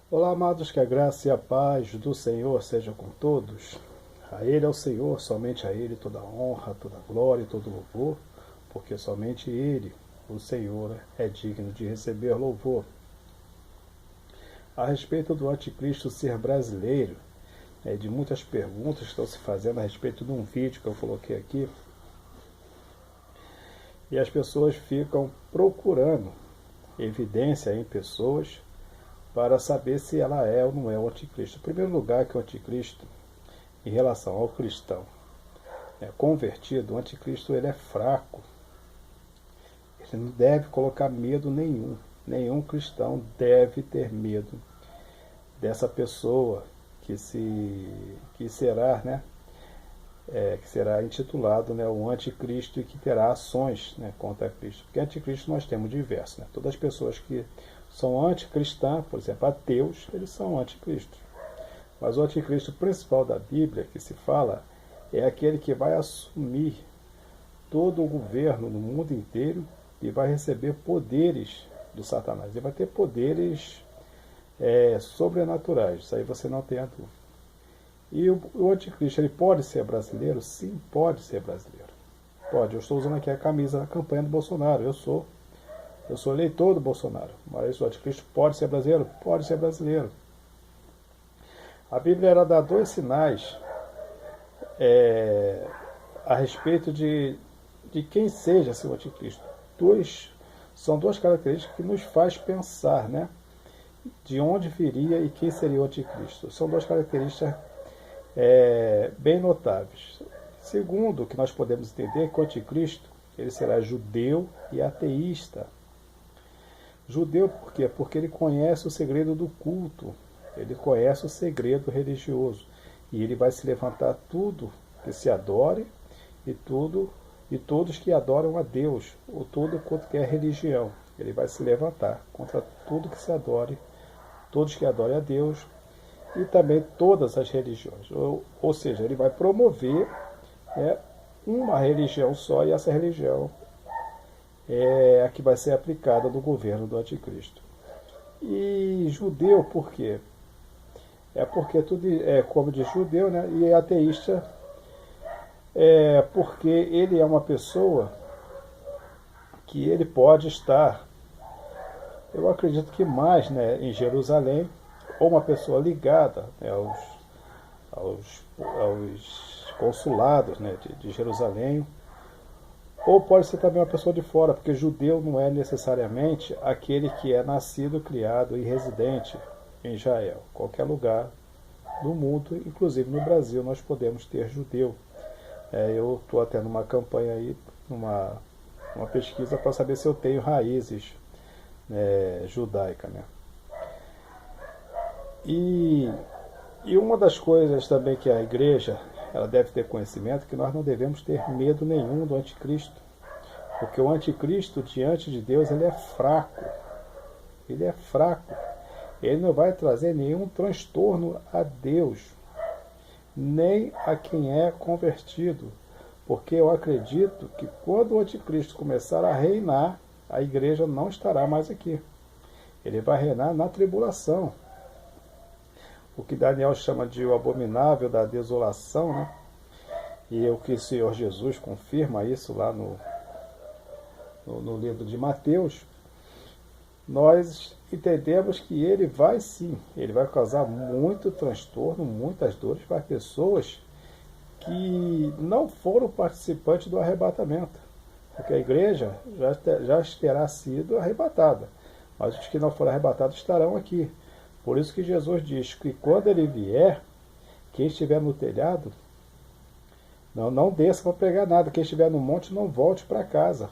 Olá, amados, que a graça e a paz do Senhor seja com todos. A Ele é o Senhor, somente a Ele toda a honra, toda a glória e todo louvor, porque somente Ele, o Senhor, é digno de receber louvor. A respeito do anticristo ser brasileiro, de muitas perguntas que estão se fazendo a respeito de um vídeo que eu coloquei aqui, e as pessoas ficam procurando evidência em pessoas para saber se ela é ou não é o anticristo. Em primeiro lugar, que o anticristo, em relação ao cristão convertido, o anticristo ele é fraco. Ele não deve colocar medo nenhum. Nenhum cristão deve ter medo dessa pessoa que será, que será intitulado o anticristo e que terá ações contra Cristo. Porque anticristo nós temos diversos. Todas as pessoas que são anticristãs, por exemplo, ateus, eles são anticristos. Mas o anticristo principal da Bíblia que se fala é aquele que vai assumir todo o governo no mundo inteiro e vai receber poderes de Satanás. Ele vai ter poderes sobrenaturais. Isso aí você não tem a dúvida. E o anticristo, ele pode ser brasileiro? Sim, pode ser brasileiro. Pode. Eu estou usando aqui a camisa da campanha do Bolsonaro. Eu sou eleitor do Bolsonaro. Mas o anticristo pode ser brasileiro? Pode ser brasileiro. A Bíblia ela dá dois sinais a respeito de quem seja seu anticristo. São duas características que nos faz pensar, de onde viria e quem seria o anticristo. São duas características bem notáveis. Segundo, o que nós podemos entender é que o anticristo ele será judeu e ateísta. Judeu por quê? Porque ele conhece o segredo do culto, ele conhece o segredo religioso e ele vai se levantar tudo que se adore e todos que adoram a Deus, ou tudo quanto que é religião. Ele vai se levantar contra tudo que se adore, todos que adorem a Deus e também todas as religiões. Ou seja, ele vai promover uma religião só e essa religião é a que vai ser aplicada no governo do anticristo. E judeu por quê? Porque tudo como diz judeu, e ateísta porque ele é uma pessoa que ele pode estar, eu acredito que mais em Jerusalém, ou uma pessoa ligada aos consulados de Jerusalém, ou pode ser também uma pessoa de fora, porque judeu não é necessariamente aquele que é nascido, criado e residente em Israel. Qualquer lugar do mundo, inclusive no Brasil, nós podemos ter judeu. Eu estou até numa campanha aí, uma pesquisa para saber se eu tenho raízes judaicas. E uma das coisas também que a igreja ela deve ter conhecimento, que nós não devemos ter medo nenhum do anticristo. Porque o anticristo, diante de Deus, ele é fraco. Ele é fraco. Ele não vai trazer nenhum transtorno a Deus, nem a quem é convertido. Porque eu acredito que quando o anticristo começar a reinar, a igreja não estará mais aqui. Ele vai reinar na tribulação. O que Daniel chama de o abominável da desolação, e o que o Senhor Jesus confirma isso lá no livro de Mateus, nós entendemos que ele vai sim, ele vai causar muito transtorno, muitas dores para pessoas que não foram participantes do arrebatamento, porque a igreja já terá sido arrebatada, mas os que não foram arrebatados estarão aqui. Por isso que Jesus diz que quando ele vier, quem estiver no telhado, não desça para pregar nada, quem estiver no monte não volte para casa,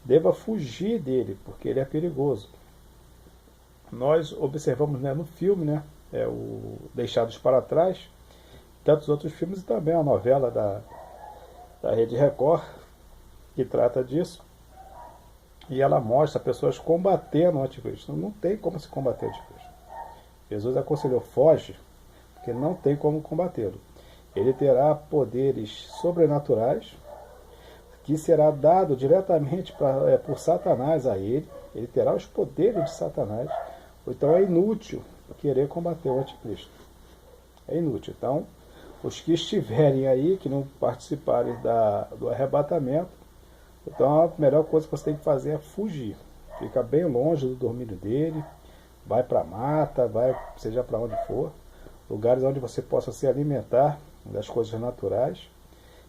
deva fugir dele, porque ele é perigoso. Nós observamos no filme, o Deixados para Trás, tantos outros filmes e também a novela da Rede Record, que trata disso, e ela mostra pessoas combatendo o anticristo. Não tem como se combater o anticristo. Jesus aconselhou, foge, porque não tem como combatê-lo. Ele terá poderes sobrenaturais, que será dado diretamente por Satanás a ele. Ele terá os poderes de Satanás. Então é inútil querer combater o anticristo. É inútil. Então, os que estiverem aí, que não participarem do arrebatamento, então a melhor coisa que você tem que fazer é fugir. Fica bem longe do domínio dele, vai para a mata, vai seja para onde for, lugares onde você possa se alimentar das coisas naturais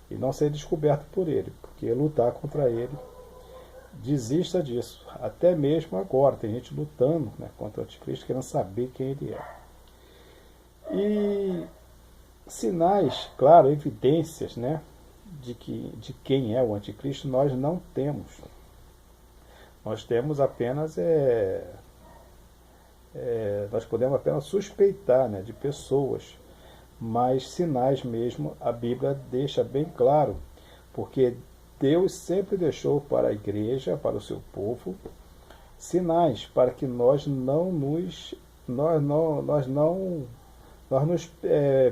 e não ser descoberto por ele, porque lutar contra ele, desista disso. Até mesmo agora, tem gente lutando, né, contra o anticristo, querendo saber quem ele é. E sinais, claro, evidências, né, de quem é o anticristo, nós não temos. Nós temos apenas, nós podemos apenas suspeitar, né, de pessoas, mas sinais mesmo a Bíblia deixa bem claro, porque Deus sempre deixou para a igreja, para o seu povo, sinais para que nós nos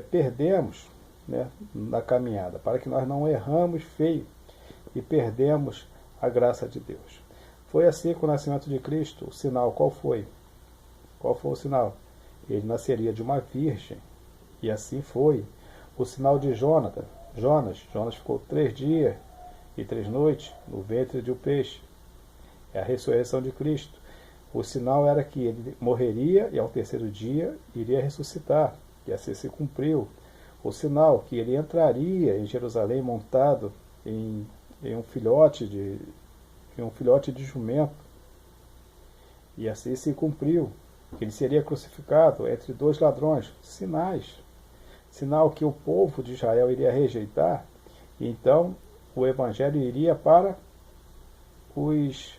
perdemos, né, na caminhada, para que nós não erramos feio e perdemos a graça de Deus. Foi assim com o nascimento de Cristo. O sinal qual foi? Qual foi o sinal? Ele nasceria de uma virgem. E assim foi. O sinal de Jonas ficou 3 dias e 3 noites no ventre de um peixe. É a ressurreição de Cristo. O sinal era que ele morreria e ao 3º dia iria ressuscitar. E assim se cumpriu. O sinal que ele entraria em Jerusalém montado em um filhote de jumento. E assim se cumpriu. Que ele seria crucificado entre 2 ladrões. Sinais. Sinal que o povo de Israel iria rejeitar. E então o evangelho iria para os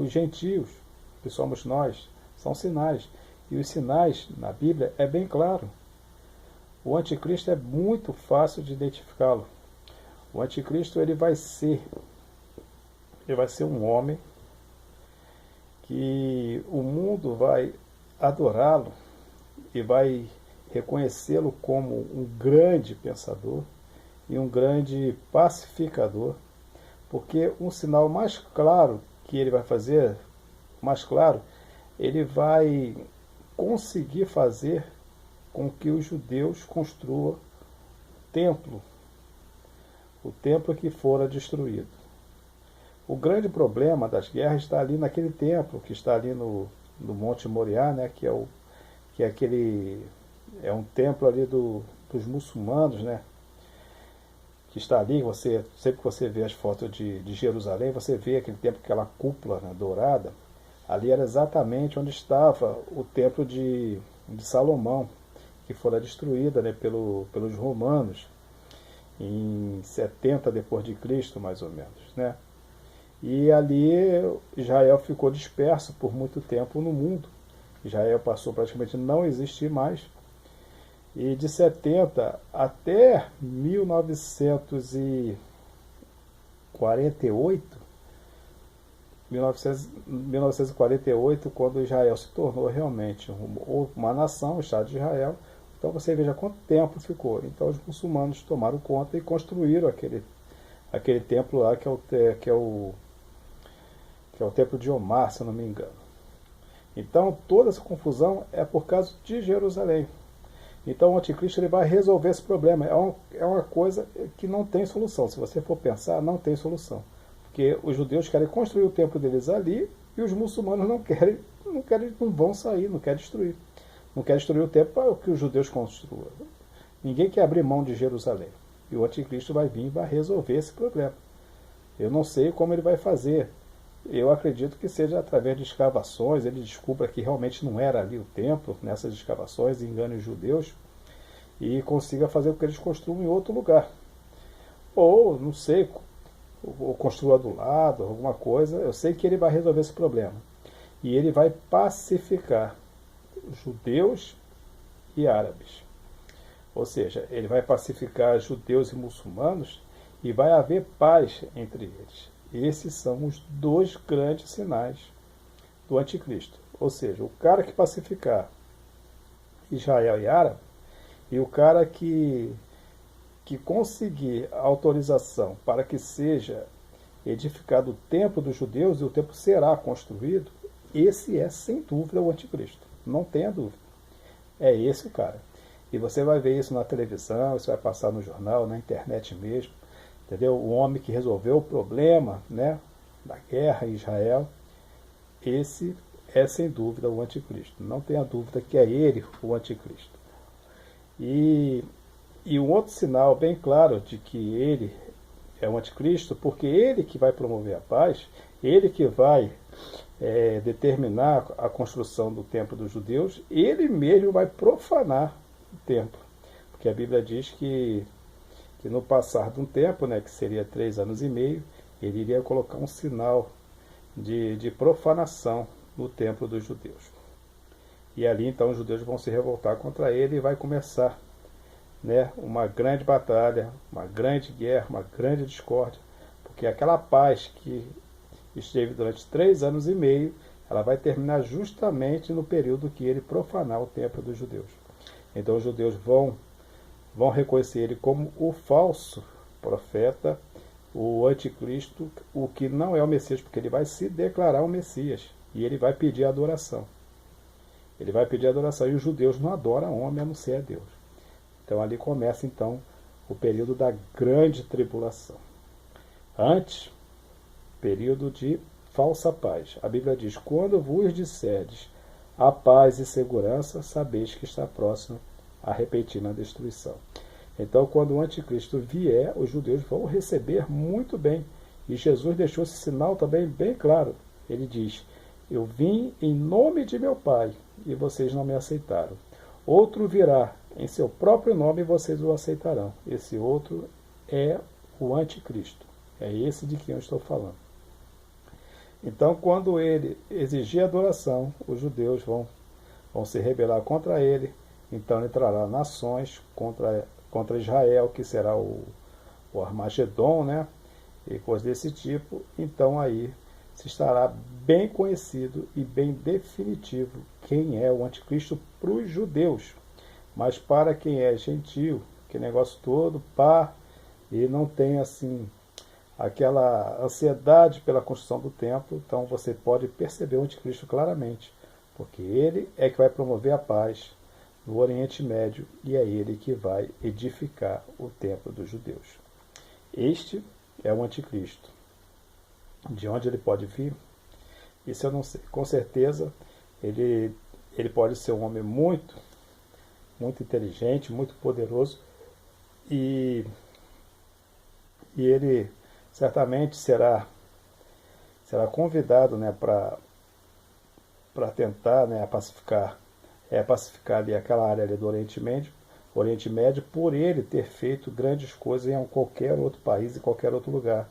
gentios, que somos nós. São sinais. E os sinais na Bíblia é bem claro. O anticristo é muito fácil de identificá-lo. O anticristo ele vai ser um homem que o mundo vai adorá-lo e vai reconhecê-lo como um grande pensador e um grande pacificador, porque um sinal mais claro que ele vai fazer, mais claro, ele vai conseguir fazer com que os judeus construam o templo que fora destruído. O grande problema das guerras está ali naquele templo, que está ali no Monte Moriá, né, que é um templo ali dos muçulmanos, né, que está ali. Sempre que você vê as fotos de Jerusalém, você vê aquele templo, aquela cúpula, né, dourada. Ali era exatamente onde estava o templo de Salomão, que fora destruída, né, pelos romanos em 70 depois de Cristo, mais ou menos, né? E ali Israel ficou disperso por muito tempo no mundo. Israel passou praticamente a não existir mais. E de 70 até 1948, quando Israel se tornou realmente uma nação, o Estado de Israel. Então você veja quanto tempo ficou. Então os muçulmanos tomaram conta e construíram aquele templo lá, que é o templo de Omar, se eu não me engano. Então toda essa confusão é por causa de Jerusalém. Então o anticristo ele vai resolver esse problema. É uma coisa que não tem solução. Se você for pensar, não tem solução. Porque os judeus querem construir o templo deles ali e os muçulmanos não vão sair, não querem destruir. Não querem destruir o templo para que os judeus construam. Ninguém quer abrir mão de Jerusalém. E o anticristo vai vir e vai resolver esse problema. Eu não sei como ele vai fazer. Eu acredito que seja através de escavações, ele descubra que realmente não era ali o templo, nessas escavações, engane os judeus, e consiga fazer com que eles construam em outro lugar. Ou, não sei, ou construa do lado, alguma coisa. Eu sei que ele vai resolver esse problema. E ele vai pacificar judeus e árabes. Ou seja, ele vai pacificar judeus e muçulmanos e vai haver paz entre eles. Esses são os 2 grandes sinais do anticristo. Ou seja, o cara que pacificar Israel e árabe, e o cara que conseguir a autorização para que seja edificado o templo dos judeus, e o templo será construído, esse é sem dúvida o anticristo. Não tenha dúvida. É esse o cara. E você vai ver isso na televisão, isso vai passar no jornal, na internet mesmo, entendeu? O homem que resolveu o problema, né, da guerra em Israel, esse é sem dúvida o anticristo. Não tenha dúvida que é ele o anticristo. E, e um outro sinal bem claro de que ele é o anticristo, porque ele que vai promover a paz, ele que vai determinar a construção do templo dos judeus, ele mesmo vai profanar o templo. Porque a Bíblia diz que no passar de um tempo, né, que seria 3 anos e meio, ele iria colocar um sinal de profanação no templo dos judeus. E ali então os judeus vão se revoltar contra ele e vai começar, né, uma grande batalha, uma grande guerra, uma grande discórdia, porque aquela paz que esteve durante 3 anos e meio, ela vai terminar justamente no período que ele profanar o templo dos judeus. Então os judeus vão reconhecer ele como o falso profeta, o anticristo, o que não é o Messias, porque ele vai se declarar o Messias e ele vai pedir adoração. Ele vai pedir adoração e os judeus não adoram homem a não ser a Deus. Então ali começa então o período da grande tribulação. Antes, período de falsa paz. A Bíblia diz: quando vos disserdes a paz e segurança, sabeis que está próximo a repentina destruição. Então, quando o anticristo vier, os judeus vão receber muito bem. E Jesus deixou esse sinal também bem claro. Ele diz: eu vim em nome de meu Pai, e vocês não me aceitaram. Outro virá em seu próprio nome, e vocês o aceitarão. Esse outro é o anticristo. É esse de quem eu estou falando. Então, quando ele exigir adoração, os judeus vão se rebelar contra ele. Então ele trará nações contra Israel, que será o Armagedon, né? E coisas desse tipo. Então aí se estará bem conhecido e bem definitivo quem é o anticristo para os judeus. Mas para quem é gentio, que negócio todo, e não tem assim aquela ansiedade pela construção do templo, então você pode perceber o anticristo claramente, porque ele é que vai promover a paz no Oriente Médio e é ele que vai edificar o templo dos judeus. Este é o anticristo. De onde ele pode vir? Isso eu não sei. Com certeza ele pode ser um homem muito inteligente, muito poderoso e ele certamente será convidado, né, para tentar, né, pacificar ali aquela área ali do Oriente Médio, por ele ter feito grandes coisas em qualquer outro país e qualquer outro lugar.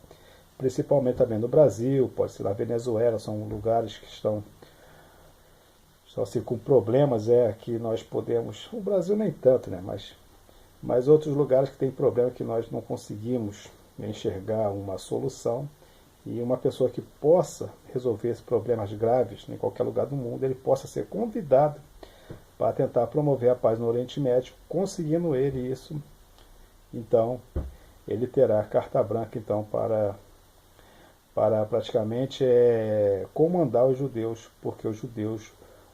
Principalmente também no Brasil, pode ser na Venezuela, são lugares que estão assim, com problemas, que nós podemos... O Brasil nem tanto, né, mas outros lugares que tem problema que nós não conseguimos enxergar uma solução, e uma pessoa que possa resolver esses problemas graves em qualquer lugar do mundo, ele possa ser convidado para tentar promover a paz no Oriente Médio, conseguindo ele isso, então ele terá carta branca então para praticamente comandar os judeus, porque os judeus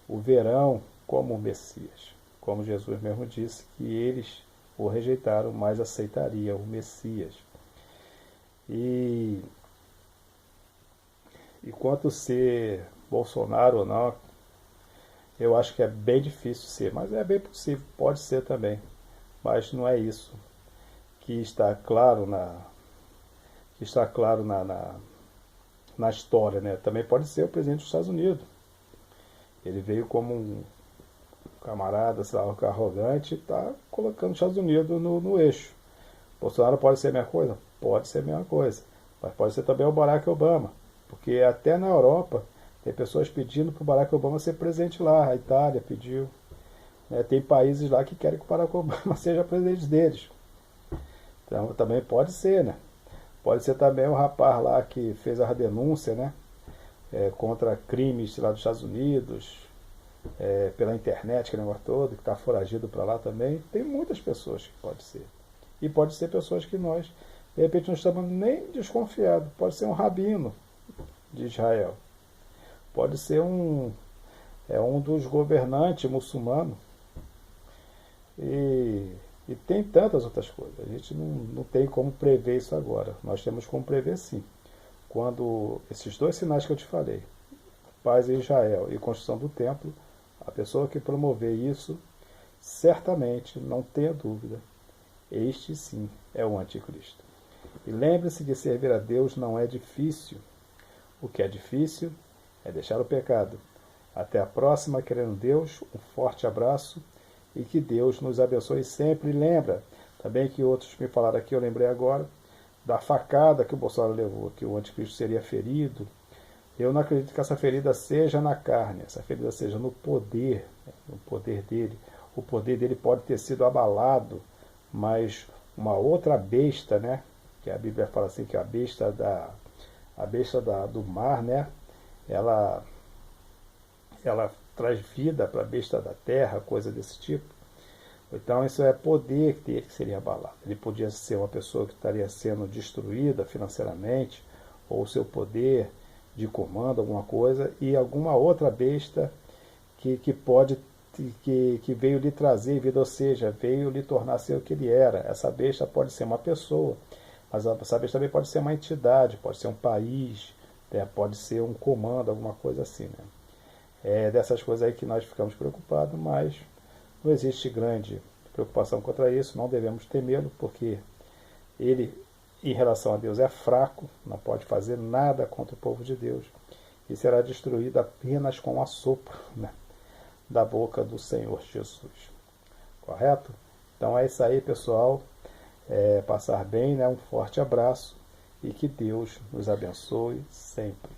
o verão como o Messias, como Jesus mesmo disse que eles o rejeitaram, mas aceitariam o Messias. E quanto ser Bolsonaro ou não, eu acho que é bem difícil ser, mas é bem possível, pode ser também. Mas não é isso que está claro na história, né? Também pode ser o presidente dos Estados Unidos. Ele veio como um camarada, sei lá, arrogante, e está colocando os Estados Unidos no eixo. Bolsonaro pode ser a mesma coisa? Pode ser a mesma coisa. Mas pode ser também o Barack Obama. Porque até na Europa tem pessoas pedindo para o Barack Obama ser presidente lá. A Itália pediu. Tem países lá que querem que o Barack Obama seja presidente deles. Então também pode ser, né? Pode ser também o rapaz lá que fez a denúncia, né? Contra crimes lá dos Estados Unidos, pela internet, aquele negócio todo, que está foragido para lá também. Tem muitas pessoas que pode ser. E pode ser pessoas que nós, de repente, não estamos nem desconfiados. Pode ser um rabino de Israel. Pode ser um dos governantes muçulmanos, E, e tem tantas outras coisas. A gente não tem como prever isso agora. Nós temos como prever sim. Quando esses dois sinais que eu te falei, paz em Israel e construção do templo, a pessoa que promover isso, certamente, não tenha dúvida, este sim é o anticristo. E lembre-se de servir a Deus não é difícil. O que é difícil é deixar o pecado. Até a próxima, querendo Deus, um forte abraço e que Deus nos abençoe sempre. E lembra também que outros me falaram aqui, eu lembrei agora, da facada que o Bolsonaro levou, que o anticristo seria ferido. Eu não acredito que essa ferida seja na carne, essa ferida seja no poder, né, no poder dele. O poder dele pode ter sido abalado, mas uma outra besta, né, que a Bíblia fala assim, que a besta do mar, né, ela, ela traz vida para a besta da terra, coisa desse tipo. Então isso é poder dele que seria abalado. Ele podia ser uma pessoa que estaria sendo destruída financeiramente, ou seu poder de comando, alguma coisa, e alguma outra besta que pode que veio lhe trazer vida, ou seja, veio lhe tornar ser o que ele era. Essa besta pode ser uma pessoa, mas essa besta também pode ser uma entidade, pode ser um país, né, pode ser um comando, alguma coisa assim. Né? É dessas coisas aí que nós ficamos preocupados, mas não existe grande preocupação contra isso, não devemos temê-lo, porque ele, em relação a Deus, é fraco, não pode fazer nada contra o povo de Deus, e será destruído apenas com o assopro, né, da boca do Senhor Jesus. Correto? Então é isso aí, pessoal. Passar bem, né? Um forte abraço e que Deus nos abençoe sempre.